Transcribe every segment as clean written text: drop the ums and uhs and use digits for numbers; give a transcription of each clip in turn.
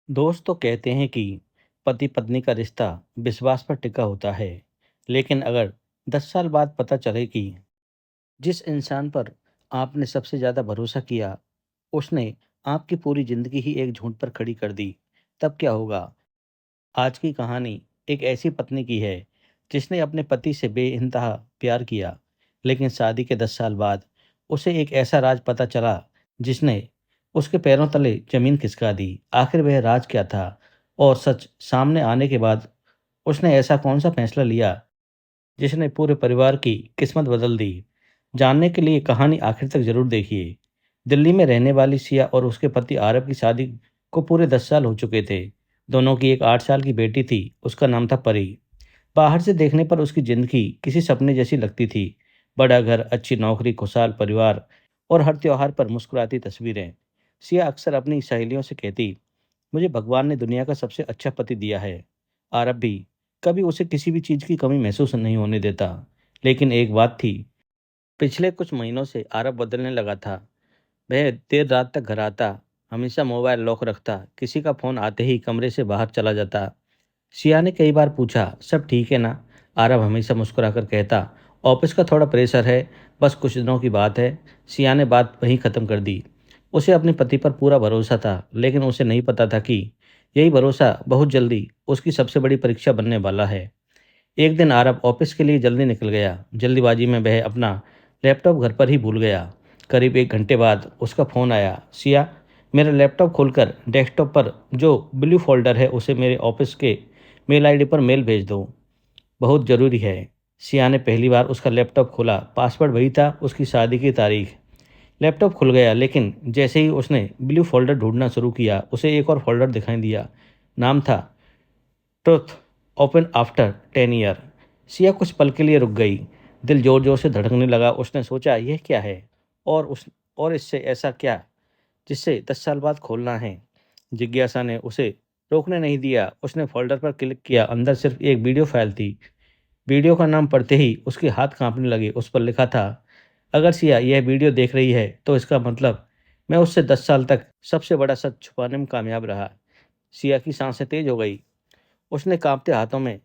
दोस्त तो कहते हैं कि पति पत्नी का रिश्ता विश्वास पर टिका होता है। लेकिन अगर 10 साल बाद पता चले कि जिस इंसान पर आपने सबसे ज्यादा भरोसा किया उसने आपकी पूरी जिंदगी ही एक झूठ पर खड़ी कर दी, तब क्या होगा? आज की कहानी एक ऐसी पत्नी की है जिसने अपने पति से बेइंतहा प्यार किया, लेकिन शादी के 10 साल बाद उसे एक ऐसा राज पता चला जिसने उसके पैरों तले जमीन खिसका दी। आखिर वह राज क्या था? और सच सामने आने के बाद उसने ऐसा कौन सा फैसला लिया जिसने पूरे परिवार की किस्मत बदल दी? जानने के लिए कहानी आखिर तक जरूर देखिए। दिल्ली में रहने वाली सिया और उसके पति आरब की शादी को पूरे 10 साल हो चुके थे। दोनों की एक 8 साल की बेटी थी, उसका नाम था परी। बाहर से देखने पर उसकी जिंदगी किसी सपने जैसी लगती थी। बड़ा घर, अच्छी नौकरी, खुशहाल परिवार और हर त्योहार पर मुस्कुराती तस्वीरें। सिया अक्सर अपनी सहेलियों से कहती, मुझे भगवान ने दुनिया का सबसे अच्छा पति दिया है। आरब भी कभी उसे किसी भी चीज की कमी महसूस नहीं होने देता। लेकिन एक बात थी, पिछले कुछ महीनों से आरब बदलने लगा था। वह देर रात तक घर आता, हमेशा मोबाइल लॉक रखता, किसी का फोन आते ही कमरे से बाहर चला जाता। सिया ने कई बार पूछा, सब ठीक है ना? आरब हमेशा मुस्कुराकर कहता, ऑफिस का थोड़ा प्रेशर है, बस कुछ दिनों की बात है। सिया ने बात वहीं ख़त्म कर दी। उसे अपने पति पर पूरा भरोसा था, लेकिन उसे नहीं पता था कि यही भरोसा बहुत जल्दी उसकी सबसे बड़ी परीक्षा बनने वाला है। एक दिन आरब ऑफिस के लिए जल्दी निकल गया। जल्दीबाजी में वह अपना लैपटॉप घर पर ही भूल गया। करीब 1 घंटे बाद उसका फ़ोन आया, सिया, मेरा लैपटॉप खोलकर डेस्कटॉप पर जो ब्लू फोल्डर है उसे मेरे ऑफिस के मेल आईडी पर मेल भेज दो, बहुत ज़रूरी है। सिया ने पहली बार उसका लैपटॉप खोला। पासवर्ड वही था, उसकी शादी की तारीख। लैपटॉप खुल गया, लेकिन जैसे ही उसने ब्लू फोल्डर ढूंढना शुरू किया उसे एक और फोल्डर दिखाई दिया। नाम था truth open after 10 year. Siya कुछ पल के लिए रुक गई। दिल जोर जोर से धड़कने लगा। उसने सोचा, यह क्या है? उस और इससे ऐसा क्या जिससे 10 साल बाद खोलना है? जिज्ञासा ने उसे रोकने नहीं दिया। उसने फोल्डर पर क्लिक किया। अंदर सिर्फ एक वीडियो फाइल थी। वीडियो का नाम पढ़ते ही उसके हाथ कांपने लगे। उस पर लिखा था, अगर सिया यह वीडियो देख रही है तो इसका मतलब मैं उससे 10 साल तक सबसे बड़ा सच छुपाने में कामयाब रहा। सिया की सांसें तेज हो गई। उसने कांपते हाथों में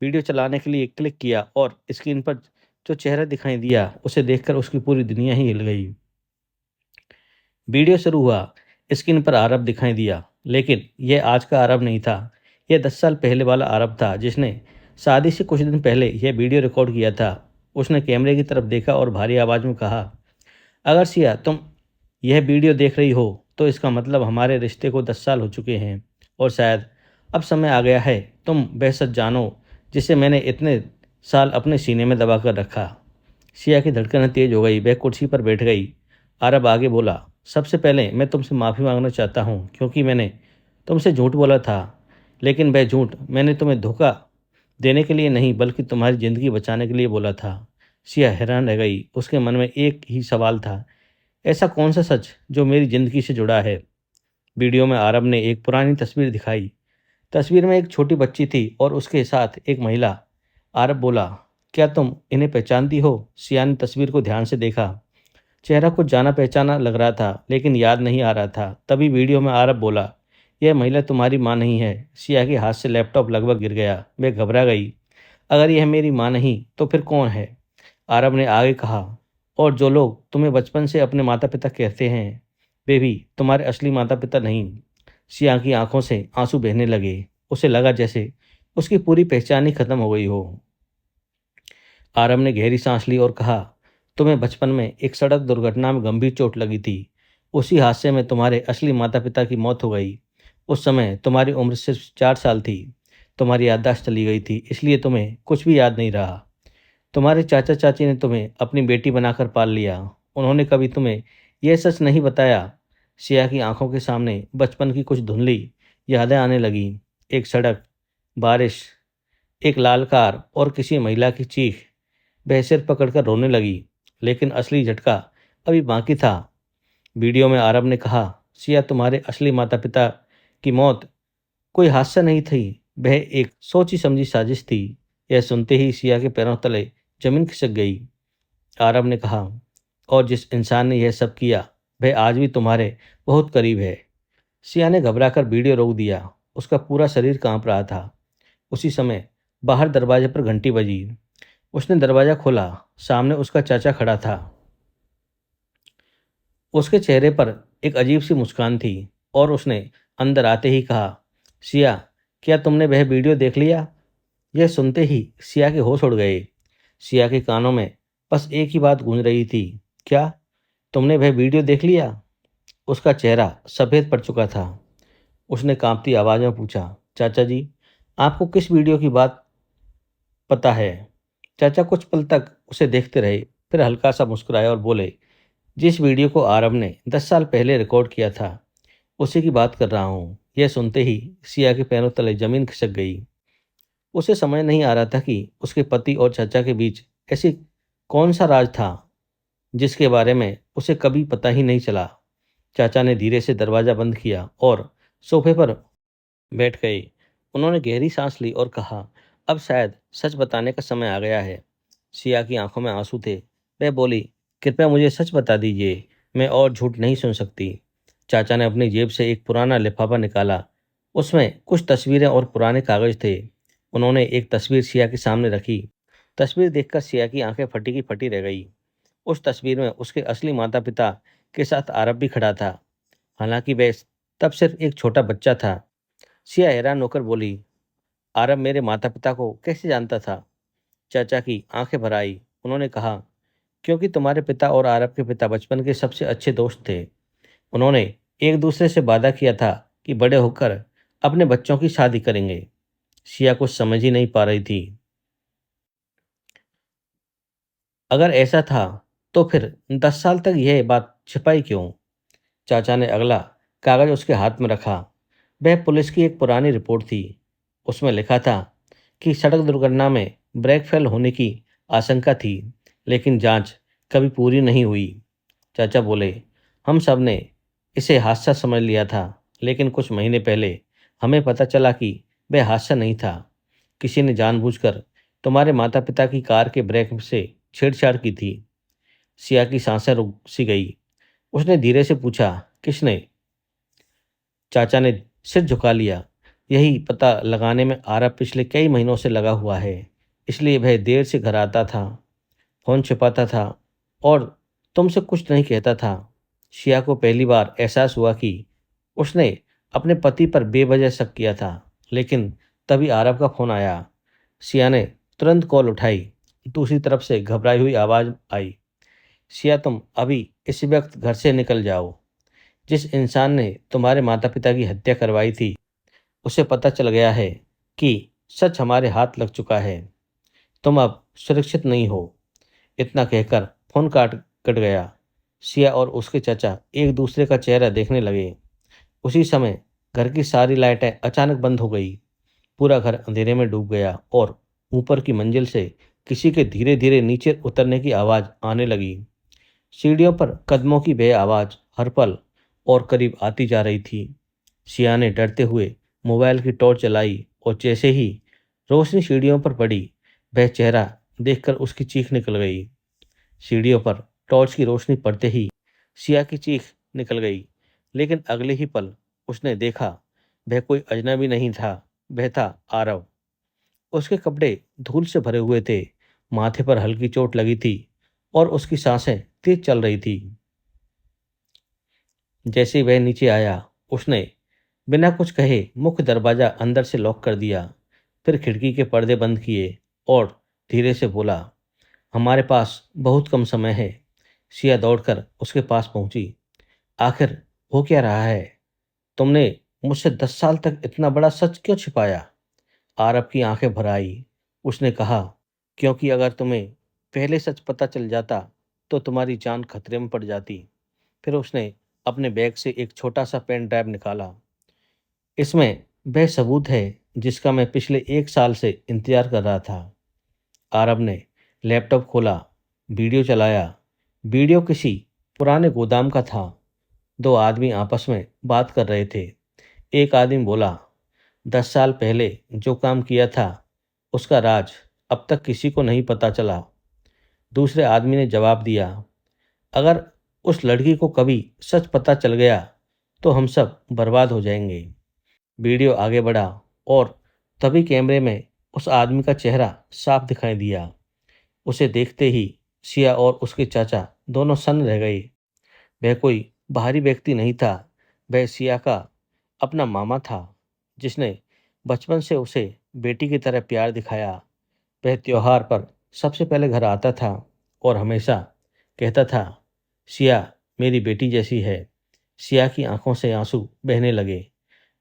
वीडियो चलाने के लिए क्लिक किया और स्क्रीन पर जो चेहरा दिखाई दिया उसे देखकर उसकी पूरी दुनिया ही हिल गई। वीडियो शुरू हुआ। स्क्रीन पर आरब दिखाई दिया, लेकिन यह आज का आरब नहीं था। यह 10 साल पहले वाला आरब था जिसने शादी से कुछ दिन पहले यह वीडियो रिकॉर्ड किया था। उसने कैमरे की तरफ देखा और भारी आवाज में कहा, अगर सिया तुम यह वीडियो देख रही हो तो इसका मतलब हमारे रिश्ते को 10 साल हो चुके हैं और शायद अब समय आ गया है तुम वह सच जानो जिसे मैंने इतने साल अपने सीने में दबा कर रखा। सिया की धड़कनें तेज हो गई। वह कुर्सी पर बैठ गई। आरब आगे बोला, सबसे पहले मैं तुमसे माफ़ी मांगना चाहता हूँ क्योंकि मैंने तुमसे झूठ बोला था। लेकिन वह झूठ मैंने तुम्हें धोखा देने के लिए नहीं बल्कि तुम्हारी ज़िंदगी बचाने के लिए बोला था। सिया हैरान रह गई। उसके मन में एक ही सवाल था, ऐसा कौन सा सच जो मेरी ज़िंदगी से जुड़ा है? वीडियो में आरब ने एक पुरानी तस्वीर दिखाई। तस्वीर में एक छोटी बच्ची थी और उसके साथ एक महिला। आरब बोला, क्या तुम इन्हें पहचानती हो? सिया ने तस्वीर को ध्यान से देखा। चेहरा कुछ जाना पहचाना लग रहा था, लेकिन याद नहीं आ रहा था। तभी वीडियो में आरब बोला, यह महिला तुम्हारी माँ नहीं है। सिया के हाथ से लैपटॉप लगभग गिर गया। वह घबरा गई। अगर यह मेरी माँ नहीं तो फिर कौन है? आरब ने आगे कहा, और जो लोग तुम्हें बचपन से अपने माता पिता कहते हैं वे भी तुम्हारे असली माता पिता नहीं। सिया की आंखों से आंसू बहने लगे। उसे लगा जैसे उसकी पूरी पहचान ही खत्म हो गई हो। आरब ने गहरी सांस ली और कहा, तुम्हें बचपन में एक सड़क दुर्घटना में गंभीर चोट लगी थी। उसी हादसे में तुम्हारे असली माता पिता की मौत हो गई। उस समय तुम्हारी उम्र सिर्फ 4 साल थी। तुम्हारी याददाश्त चली गई थी, इसलिए तुम्हें कुछ भी याद नहीं रहा। तुम्हारे चाचा चाची ने तुम्हें अपनी बेटी बनाकर पाल लिया। उन्होंने कभी तुम्हें यह सच नहीं बताया। सिया की आंखों के सामने बचपन की कुछ धुंधली यादें आने लगी। एक सड़क, बारिश, एक लाल कार और किसी महिला की चीख। वह सिर पकड़कर रोने लगी। लेकिन असली झटका अभी बाकी था। वीडियो में आरब ने कहा, सिया तुम्हारे असली माता पिता की मौत कोई हादसा नहीं थी, वह एक सोची समझी साजिश थी। यह सुनते ही सिया के पैरों तले जमीन खिसक गई। आरब ने कहा, और जिस इंसान ने यह सब किया वह आज भी तुम्हारे बहुत करीब है। सिया ने घबराकर वीडियो रोक दिया। उसका पूरा शरीर कांप रहा था। उसी समय बाहर दरवाजे पर घंटी बजी। उसने दरवाजा खोला। सामने उसका चाचा खड़ा था। उसके चेहरे पर एक अजीब सी मुस्कान थी और उसने अंदर आते ही कहा, सिया, क्या तुमने वह वीडियो देख लिया? यह सुनते ही सिया के होश उड़ गए। सिया के कानों में बस एक ही बात गूंज रही थी, क्या तुमने वह वीडियो देख लिया? उसका चेहरा सफेद पड़ चुका था। उसने कांपती आवाज में पूछा, चाचा जी, आपको किस वीडियो की बात पता है? चाचा कुछ पल तक उसे देखते रहे, फिर हल्का सा मुस्कुराए और बोले, जिस वीडियो को आरव ने 10 साल पहले रिकॉर्ड किया था, उसी की बात कर रहा हूँ। यह सुनते ही सिया के पैरों तले जमीन खिसक गई। उसे समझ नहीं आ रहा था कि उसके पति और चाचा के बीच ऐसी कौन सा राज था जिसके बारे में उसे कभी पता ही नहीं चला। चाचा ने धीरे से दरवाजा बंद किया और सोफे पर बैठ गए। उन्होंने गहरी सांस ली और कहा, अब शायद सच बताने का समय आ गया है। सिया की आंखों में आंसू थे। वह बोली, कृपया मुझे सच बता दीजिए, मैं और झूठ नहीं सुन सकती। चाचा ने अपनी जेब से एक पुराना लिफाफा निकाला। उसमें कुछ तस्वीरें और पुराने कागज थे। उन्होंने एक तस्वीर सिया के सामने रखी। तस्वीर देखकर सिया की आंखें फटी की फटी रह गई। उस तस्वीर में उसके असली माता पिता के साथ आरब भी खड़ा था। हालांकि वह तब सिर्फ एक छोटा बच्चा था। सिया हैरान होकर बोली, आरब मेरे माता पिता को कैसे जानता था? चाचा की आंखें भर आई। उन्होंने कहा, क्योंकि तुम्हारे पिता और आरब के पिता बचपन के सबसे अच्छे दोस्त थे। उन्होंने एक दूसरे से वादा किया था कि बड़े होकर अपने बच्चों की शादी करेंगे। सिया कुछ समझ ही नहीं पा रही थी। अगर ऐसा था तो फिर 10 साल तक यह बात छिपाई क्यों? चाचा ने अगला कागज उसके हाथ में रखा। वह पुलिस की एक पुरानी रिपोर्ट थी। उसमें लिखा था कि सड़क दुर्घटना में ब्रेक फेल होने की आशंका थी, लेकिन जांच कभी पूरी नहीं हुई। चाचा बोले, हम सब ने इसे हादसा समझ लिया था, लेकिन कुछ महीने पहले हमें पता चला कि वह हादसा नहीं था। किसी ने जानबूझकर तुम्हारे माता पिता की कार के ब्रेक से छेड़छाड़ की थी। सिया की सांसें रुक सी गई। उसने धीरे से पूछा, किसने? चाचा ने सिर झुका लिया। यही पता लगाने में आरब पिछले कई महीनों से लगा हुआ है, इसलिए वह देर से घर आता था, फोन छिपाता था और तुमसे कुछ नहीं कहता था। शिया को पहली बार एहसास हुआ कि उसने अपने पति पर बेवजह शक किया था, लेकिन तभी आरब का फोन आया। शिया ने तुरंत कॉल उठाई। दूसरी तरफ से घबराई हुई आवाज आई, शिया, तुम अभी इसी वक्त घर से निकल जाओ। जिस इंसान ने तुम्हारे माता पिता की हत्या करवाई थी, उसे पता चल गया है कि सच हमारे हाथ लग चुका है। तुम अब सुरक्षित नहीं हो। इतना कहकर फोन काट कट गया। सिया और उसके चाचा एक दूसरे का चेहरा देखने लगे। उसी समय घर की सारी लाइटें अचानक बंद हो गई। पूरा घर अंधेरे में डूब गया और ऊपर की मंजिल से किसी के धीरे धीरे नीचे उतरने की आवाज आने लगी। सीढ़ियों पर कदमों की बे आवाज हर पल और करीब आती जा रही थी। सिया ने डरते हुए मोबाइल की टॉर्च जलाई और जैसे ही रोशनी सीढ़ियों पर पड़ी, वह चेहरा देखकर उसकी चीख निकल गई। सीढ़ियों पर टॉर्च की रोशनी पड़ते ही सिया की चीख निकल गई, लेकिन अगले ही पल उसने देखा, वह कोई अजनबी नहीं था, वह था आरव। उसके कपड़े धूल से भरे हुए थे, माथे पर हल्की चोट लगी थी और उसकी सांसें तेज चल रही थी। जैसे ही वह नीचे आया, उसने बिना कुछ कहे मुख्य दरवाजा अंदर से लॉक कर दिया, फिर खिड़की के पर्दे बंद किए और धीरे से बोला, हमारे पास बहुत कम समय है। सिया दौड़कर उसके पास पहुंची। आखिर हो क्या रहा है? तुमने मुझसे 10 साल तक इतना बड़ा सच क्यों छिपाया? आरब की आंखें भर आई। उसने कहा, क्योंकि अगर तुम्हें पहले सच पता चल जाता तो तुम्हारी जान खतरे में पड़ जाती। फिर उसने अपने बैग से एक छोटा सा पेन ड्राइव निकाला। इसमें वह सबूत है जिसका मैं पिछले 1 साल से इंतजार कर रहा था। आरब ने लैपटॉप खोला, वीडियो चलाया। वीडियो किसी पुराने गोदाम का था। दो आदमी आपस में बात कर रहे थे। एक आदमी बोला, 10 साल पहले जो काम किया था उसका राज अब तक किसी को नहीं पता चला। दूसरे आदमी ने जवाब दिया, अगर उस लड़की को कभी सच पता चल गया तो हम सब बर्बाद हो जाएंगे। वीडियो आगे बढ़ा और तभी कैमरे में उस आदमी का चेहरा साफ दिखाई दिया। उसे देखते ही सिया और उसके चाचा दोनों सन्न रह गए। वह कोई बाहरी व्यक्ति नहीं था, वह सिया का अपना मामा था, जिसने बचपन से उसे बेटी की तरह प्यार दिखाया। वह त्योहार पर सबसे पहले घर आता था और हमेशा कहता था, सिया मेरी बेटी जैसी है। सिया की आंखों से आंसू बहने लगे।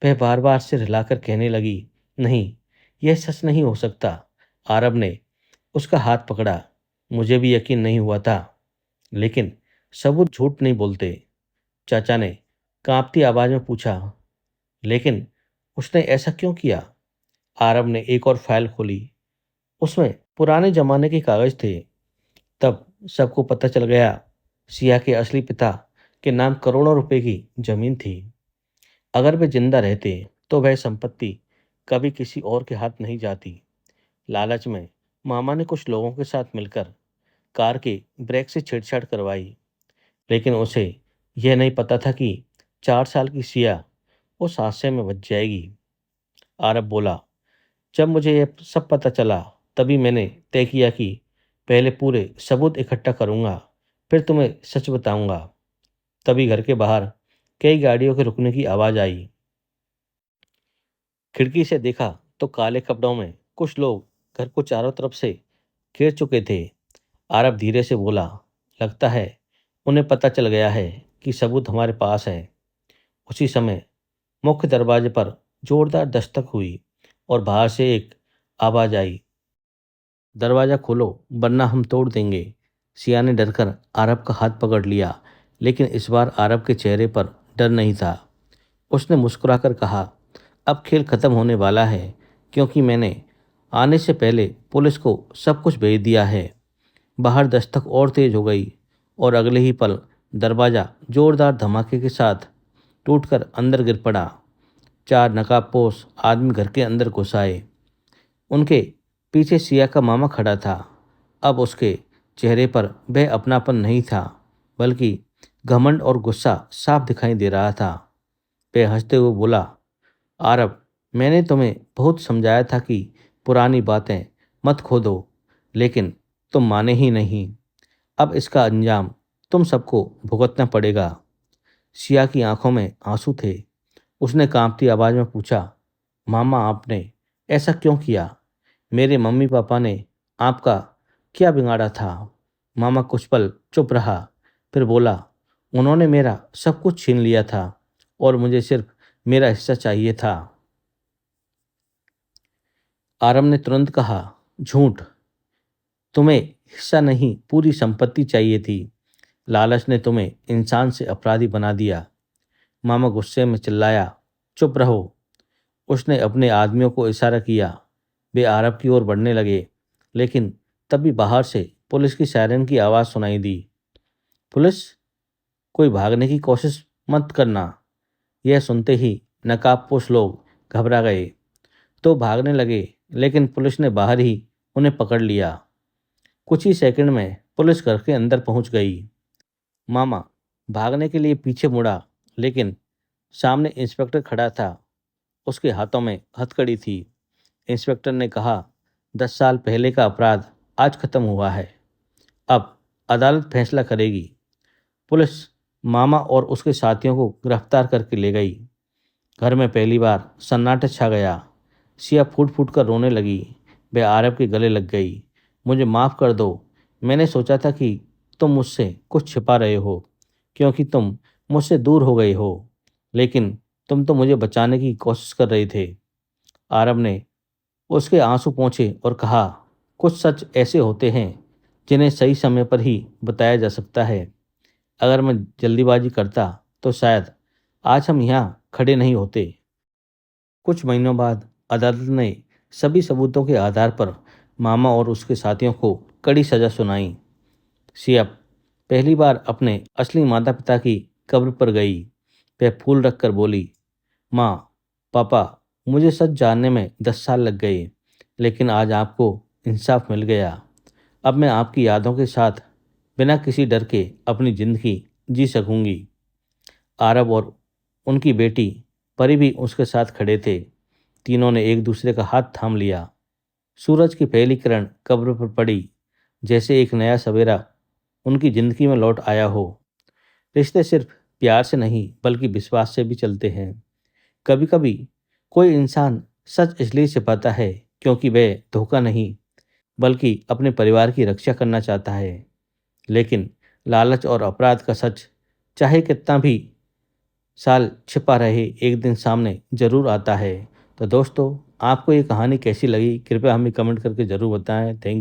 वह बार बार सिर हिलाकर कहने लगी, नहीं, यह सच नहीं हो सकता। आरब ने उसका हाथ पकड़ा। मुझे भी यकीन नहीं हुआ था, लेकिन सबूत झूठ नहीं बोलते। चाचा ने कांपती आवाज में पूछा, लेकिन उसने ऐसा क्यों किया? आरब ने एक और फाइल खोली। उसमें पुराने जमाने के कागज थे। तब सबको पता चल गया, सिया के असली पिता के नाम करोड़ों रुपए की जमीन थी। अगर वे जिंदा रहते तो वह संपत्ति कभी किसी और के हाथ नहीं जाती। लालच में मामा ने कुछ लोगों के साथ मिलकर कार के ब्रेक से छेड़छाड़ करवाई, लेकिन उसे यह नहीं पता था कि 4 साल की सिया उस हादसे में बच जाएगी। आरब बोला, जब मुझे यह सब पता चला, तभी मैंने तय किया कि पहले पूरे सबूत इकट्ठा करूंगा, फिर तुम्हें सच बताऊंगा। तभी घर के बाहर कई गाड़ियों के रुकने की आवाज आई। खिड़की से देखा तो काले कपड़ों में कुछ लोग घर को चारों तरफ से घेर चुके थे। आरब धीरे से बोला, लगता है उन्हें पता चल गया है कि सबूत हमारे पास है। उसी समय मुख्य दरवाजे पर जोरदार दस्तक हुई और बाहर से एक आवाज आई, दरवाजा खोलो वरना हम तोड़ देंगे। सिया ने डरकर आरब का हाथ पकड़ लिया, लेकिन इस बार आरब के चेहरे पर डर नहीं था। उसने मुस्कुराकर कहा, अब खेल खत्म होने वाला है, क्योंकि मैंने आने से पहले पुलिस को सब कुछ भेज दिया है। बाहर दस्तक और तेज हो गई और अगले ही पल दरवाजा जोरदार धमाके के साथ टूटकर अंदर गिर पड़ा। 4 नकाबपोश आदमी घर के अंदर घुस आए। उनके पीछे सिया का मामा खड़ा था। अब उसके चेहरे पर वह अपनापन नहीं था, बल्कि घमंड और गुस्सा साफ दिखाई दे रहा था। वह हंसते हुए बोला, आरब, मैंने तुम्हें बहुत समझाया था कि पुरानी बातें मत खोदो, लेकिन तुम माने ही नहीं। अब इसका अंजाम तुम सबको भुगतना पड़ेगा। सिया की आंखों में आंसू थे। उसने कांपती आवाज में पूछा, मामा आपने ऐसा क्यों किया? मेरे मम्मी पापा ने आपका क्या बिगाड़ा था? मामा कुछ पल चुप रहा, फिर बोला, उन्होंने मेरा सब कुछ छीन लिया था और मुझे सिर्फ मेरा हिस्सा चाहिए था। आरब ने तुरंत कहा, झूठ, तुम्हें हिस्सा नहीं पूरी संपत्ति चाहिए थी। लालच ने तुम्हें इंसान से अपराधी बना दिया। मामा गुस्से में चिल्लाया, चुप रहो। उसने अपने आदमियों को इशारा किया। वे आरब की ओर बढ़ने लगे, लेकिन तभी बाहर से पुलिस की सायरन की आवाज़ सुनाई दी। पुलिस, कोई भागने की कोशिश मत करना। यह सुनते ही नकाबपोश लोग घबरा गए तो भागने लगे, लेकिन पुलिस ने बाहर ही उन्हें पकड़ लिया। कुछ ही सेकंड में पुलिस घर के अंदर पहुंच गई। मामा भागने के लिए पीछे मुड़ा, लेकिन सामने इंस्पेक्टर खड़ा था। उसके हाथों में हथकड़ी थी। इंस्पेक्टर ने कहा, 10 साल पहले का अपराध आज खत्म हुआ है। अब अदालत फैसला करेगी। पुलिस मामा और उसके साथियों को गिरफ्तार करके ले गई। घर में पहली बार सन्नाटा छा गया। सिया फूट फूट कर रोने लगी। वह आरब के गले लग गई। मुझे माफ़ कर दो। मैंने सोचा था कि तुम मुझसे कुछ छिपा रहे हो, क्योंकि तुम मुझसे दूर हो गए हो, लेकिन तुम तो मुझे बचाने की कोशिश कर रहे थे। आरब ने उसके आंसू पोंछे और कहा, कुछ सच ऐसे होते हैं जिन्हें सही समय पर ही बताया जा सकता है। अगर मैं जल्दीबाजी करता तो शायद आज हम यहाँ खड़े नहीं होते। कुछ महीनों बाद अदालत ने सभी सबूतों के आधार पर मामा और उसके साथियों को कड़ी सजा सुनाई। सिया पहली बार अपने असली माता पिता की कब्र पर गई। वह फूल रखकर बोली, माँ, पापा, मुझे सच जानने में 10 साल लग गए, लेकिन आज आपको इंसाफ मिल गया। अब मैं आपकी यादों के साथ बिना किसी डर के अपनी जिंदगी जी सकूंगी। आरब और उनकी बेटी परी भी उसके साथ खड़े थे। तीनों ने एक दूसरे का हाथ थाम लिया। सूरज की पहली किरण कब्र पर पड़ी, जैसे एक नया सवेरा उनकी जिंदगी में लौट आया हो। रिश्ते सिर्फ प्यार से नहीं बल्कि विश्वास से भी चलते हैं। कभी कभी कोई इंसान सच इसलिए छिपाता है क्योंकि वह धोखा नहीं बल्कि अपने परिवार की रक्षा करना चाहता है। लेकिन लालच और अपराध का सच चाहे कितना भी साल छिपा रहे, एक दिन सामने जरूर आता है। तो दोस्तों, आपको ये कहानी कैसी लगी कृपया हमें कमेंट करके ज़रूर बताएं। Thank you.